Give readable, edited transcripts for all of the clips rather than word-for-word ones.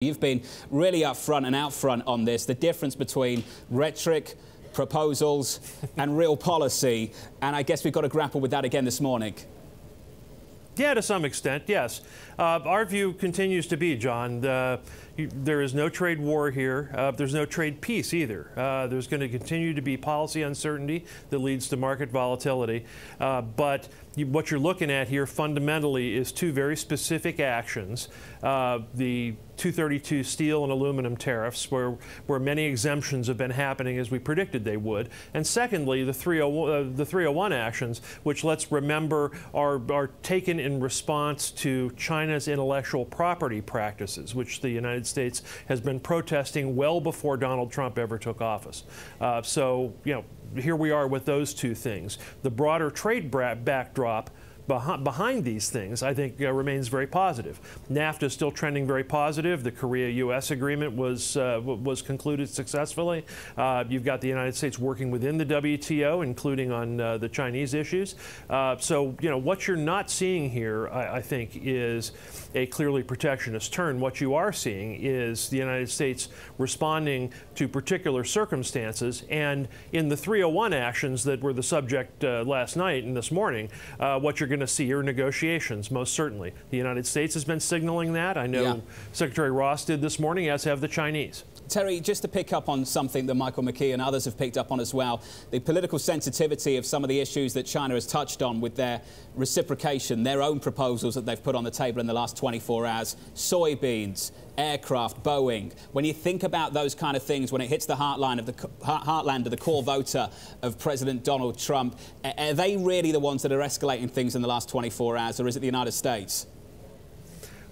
You've been really upfront and out front on this, the difference between rhetoric, proposals and real policy, and I guess we've got to grapple with that again this morning. Yeah, to some extent, yes. Our view continues to be, John, there is no trade war here. There's no trade peace either. There's going to continue to be policy uncertainty that leads to market volatility. But what you're looking at here fundamentally is two very specific actions. The 232 steel and aluminum tariffs, where many exemptions have been happening as we predicted they would. And secondly, the 301 actions, which, let's remember, are taken in response to China's intellectual property practices, which the United States has been protesting well before Donald Trump ever took office. So, you know, here we are with those two things. The broader trade backdrop behind these things, I think, remains very positive. NAFTA is still trending very positive. The Korea-U.S. agreement was concluded successfully. You've got the United States working within the WTO, including on the Chinese issues. So, you know, what you're not seeing here, I think, is a clearly protectionist turn. What you are seeing is the United States responding to particular circumstances. And in the 301 actions that were the subject last night and this morning, what you're going to see are negotiations, most certainly. The United States has been signaling that. I know Secretary Ross did this morning, as have the Chinese. Terry, just to pick up on something that Michael McKee and others have picked up on as well, the political sensitivity of some of the issues that China has touched on with their reciprocation, their own proposals that they've put on the table in the last 24 hours, soybeans, aircraft, Boeing. When you think about those kind of things, when it hits the heartland of the core voter of President Donald Trump, are they really the ones that are escalating things in the last 24 hours, or is it the United States?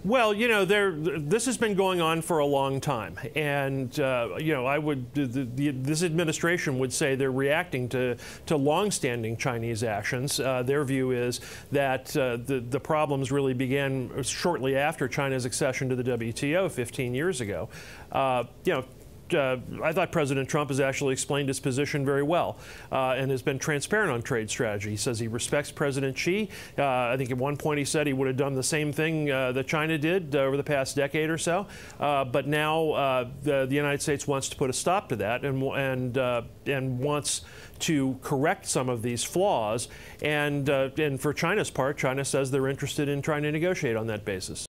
Well, you know, this has been going on for a long time, and you know, this administration would say they're reacting to long-standing Chinese actions. Their view is that the problems really began shortly after China's accession to the WTO 15 years ago. You know, I thought President Trump has actually explained his position very well and has been transparent on trade strategy. He says he respects President Xi. I think at one point he said he would have done the same thing that China did over the past decade or so. But now the United States wants to put a stop to that and wants to correct some of these flaws. And for China's part, China says they're interested in trying to negotiate on that basis.